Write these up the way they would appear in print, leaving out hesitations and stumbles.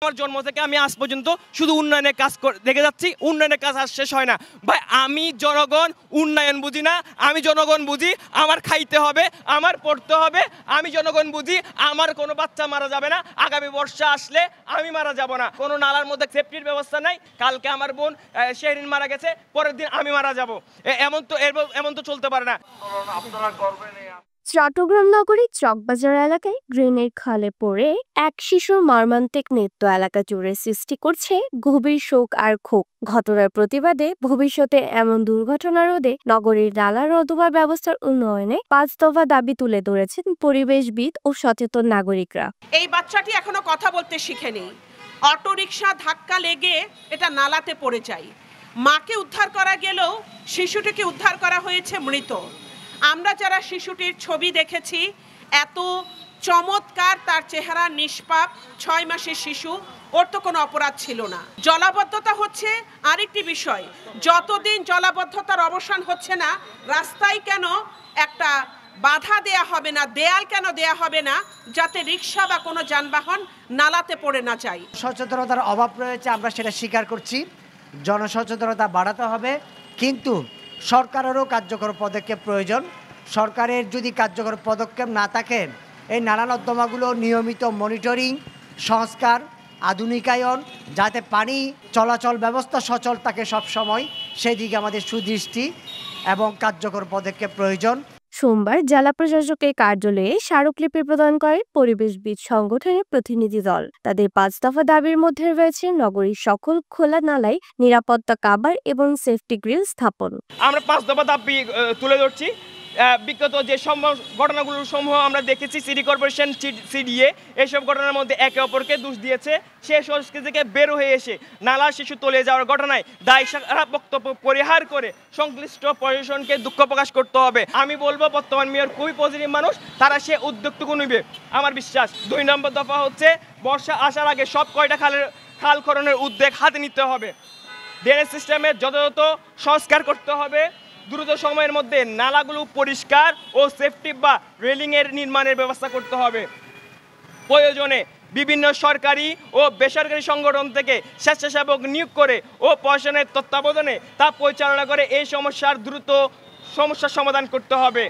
আমার জন্ম থেকে আমি আজ পর্যন্ত শুধু উন্নয়নের কাজ দেখে যাচ্ছি, উন্নয়নের কাজ আর শেষ হয় না ভাই। আমি জনগণ উন্নয়ন বুঝি না, আমি জনগণ বুঝি আমার খাইতে হবে, আমার পড়তে হবে। আমি জনগণ বুঝি আমার কোনো বাচ্চা মারা যাবে না, আগামী বর্ষা আসলে আমি মারা যাব না। কোনো নালার মধ্যে সেফটির ব্যবস্থা নাই। কালকে আমার বোন শেরিন মারা গেছে, পরের দিন আমি মারা যাব। এমন তো চলতে পারে না। আপনারা গর্বে নেই। চট্টগ্রাম নগরীর চকবাজার এলাকায় গ্রেনেড খালে পড়ে এক শিশুর মর্মান্তিক মৃত্যু এলাকা জুড়ে সৃষ্টি করছে গভীর শোক আর ক্ষোভ। ঘটনার প্রতিবাদে ভবিষ্যতে এমন দুর্ঘটনা রোধে নগরীর নালা নর্দমা ব্যবস্থার উন্নয়নে 5 দফা দাবি তুলে ধরেছেন পরিবেশবিদ ও সচেতন নাগরিকরা। এই বাচ্চাটি এখনো কথা বলতে শিখেনি। অটোরিকশা ধাক্কা লেগে এটা নালাতে পড়ে যায়। মাকে উদ্ধার করা গেলেও শিশুটিকে উদ্ধার করা হয়েছে মৃত। আমরা যারা শিশুটির ছবি দেখেছি, এত চমৎকার তার চেহারা, নিষ্পাপ 6 মাসের শিশু, ওর তো কোনো অপরাধ ছিল না। জলাবদ্ধতা হচ্ছে আরেকটি বিষয়। যতদিন জলাবদ্ধতার অবসান হচ্ছে না, রাস্তায় কেন একটা বাধা দেয়া হবে না, দেয়াল কেন দেয়া হবে না, যাতে রিক্সা বা কোনো যানবাহন নালাতে পড়ে না যায়। সচেতনতার অভাব রয়েছে, আমরা সেটা স্বীকার করছি। জনসচেতনতা বাড়াতে হবে, কিন্তু সরকারেরও কার্যকর পদক্ষেপ প্রয়োজন। সরকারের যদি কার্যকর পদক্ষেপ না থাকে, এই নালা নর্দমাগুলো নিয়মিত মনিটরিং, সংস্কার, আধুনিকায়ন, যাতে পানি চলাচল ব্যবস্থা সচল থাকে সবসময়, সেদিকে আমাদের সুদৃষ্টি এবং কার্যকর পদক্ষেপ প্রয়োজন। সোমবার জেলা প্রশাসকের কার্যালয়ে স্মারকলিপি প্রদান করেন পরিবেশবিদ সংগঠনের প্রতিনিধি দল। তাদের 5 দফা দাবির মধ্যে রয়েছে নগরীর সকল খোলা নালায় নিরাপত্তা কাভার এবং সেফটি গ্রিল স্থাপন। আমরা 5 দফা দাবি তুলে ধরছি। বিগত যে ঘটনাগুলোর সমূহ আমরা দেখেছি, সিটি কর্পোরেশন, সিডিএ এইসব ঘটনার মধ্যে একে অপরকে দোষ দিয়েছে। সে সংস্কৃতি থেকে বের হয়ে এসে নালা শিশু তলে যাওয়ার ঘটনায় দায় সারা বক্তব্য পরিহার করে সংশ্লিষ্ট প্রশাসনকে দুঃখ প্রকাশ করতে হবে। আমি বলবো বর্তমান মেয়র খুবই পজিটিভ মানুষ, তারা সে উদ্যোগটুকু নিবে আমার বিশ্বাস। 2 নম্বর দফা হচ্ছে বর্ষা আসার আগে সব কয়টা খাল খননের উদ্যোগ হাতে নিতে হবে। ড্রেনেজ সিস্টেমের যথাযথ সংস্কার করতে হবে। দ্রুত সময়ের মধ্যে নালাগুলো পরিষ্কার ও সেফটি বা রেলিংয়ের নির্মাণের ব্যবস্থা করতে হবে। প্রয়োজনে বিভিন্ন সরকারি ও বেসরকারি সংগঠন থেকে স্বেচ্ছাসেবক নিয়োগ করে ও প্রশাসনের তত্ত্বাবধানে তা পরিচালনা করে এই সমস্যার সমাধান করতে হবে।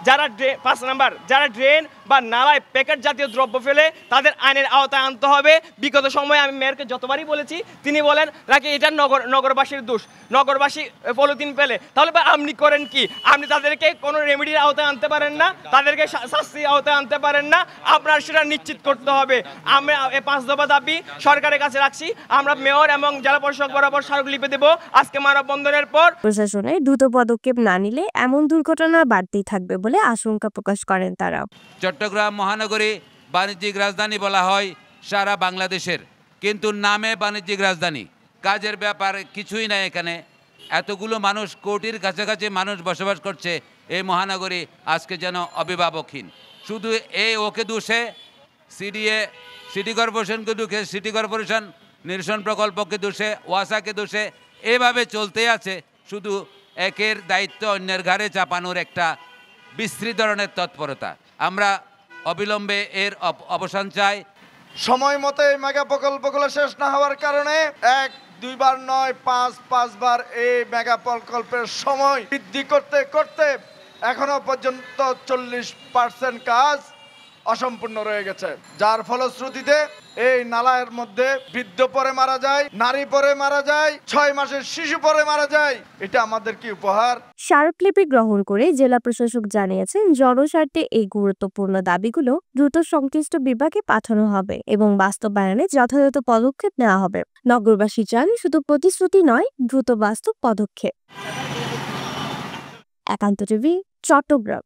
যারা 5 নাম্বার, যারা ড্রেন বা নালায় প্যাকেট জাতীয় দ্রব্য ফেলে তাদের আইনের আওতায় আনতে হবে। বিগত সময়ে আমি মেয়রকে যতবারই বলেছি, তিনি বলেন নাকি এটা নগরবাসীর দোষ, নগরবাসী পলিথিন ফেলে। তাহলে আপনি করেন কি? আপনি তাদেরকে কোনো রেমেডির আওতায় আনতে পারেন না, তাদেরকে শাস্তির আওতায় আনতে পারেন না। আপনার সেটা নিশ্চিত করতে হবে। আমরা এই 5 দফা দাবি সরকারের কাছে রাখছি। আমরা মেয়র এবং জেলা প্রশাসক বরাবর স্মারকলিপি দেব আজকে মানববন্ধনের পর। প্রশাসনের দ্রুত পদক্ষেপ না নিলে এমন দুর্ঘটনা বাড়তেই থাকবে বলে আশঙ্কা প্রকাশ করেন তারা। চট্টগ্রাম মহানগরী বাণিজ্যিক রাজধানী বলা হয় সারা বাংলাদেশের, কিন্তু নামে বাণিজ্যিক রাজধানী, কাজের ব্যাপার কিছুই নাই। এখানে এতগুলো মানুষ, কোটির কাছাকাছি মানুষ বসবাস করছে এই মহানগরী আজকে যেন অভিভাবকহীন। শুধু ওকে দোষে সিডিএ, সিটি কর্পোরেশনকে দোষে, সিটি কর্পোরেশন নিরসন প্রকল্পকে দোষে, ওয়াসাকে দোষে, এভাবে চলতে আছে। শুধু একের দায়িত্ব অন্যের ঘাড়ে চাপানোর একটা বিশ্রী ধরনের তৎপরতা। আমরা অবিলম্বে এর অবসান চাই। সময় মতো এই মেগা প্রকল্পগুলো শেষ না হওয়ার কারণে 1-2 বার নয় 5 বার এই মেগা প্রকল্পের সময় বৃদ্ধি করতে করতে এখনো পর্যন্ত 40% কাজ অসম্পূর্ণ রয়ে গেছে, যার ফলশ্রুতিতে এই নালার মধ্যে বৃদ্ধ পরে মারা যায়, নারী পরে মারা যায়, 6 মাসের শিশু পরে মারা যায়। এটা আমাদের কি উপহার? স্মারকলিপি গ্রহণ করে জেলা প্রশাসক জানিয়েছেন, জনস্বার্থে এই গুরুত্বপূর্ণ দাবিগুলো দ্রুত সংশ্লিষ্ট বিভাগে পাঠানো হবে এবং বাস্তবায়নে যথাযথ পদক্ষেপ নেওয়া হবে। নগরবাসী চান শুধু প্রতিশ্রুতি নয়, দ্রুত বাস্তব পদক্ষেপ। একান্ত টিভি, চট্টগ্রাম।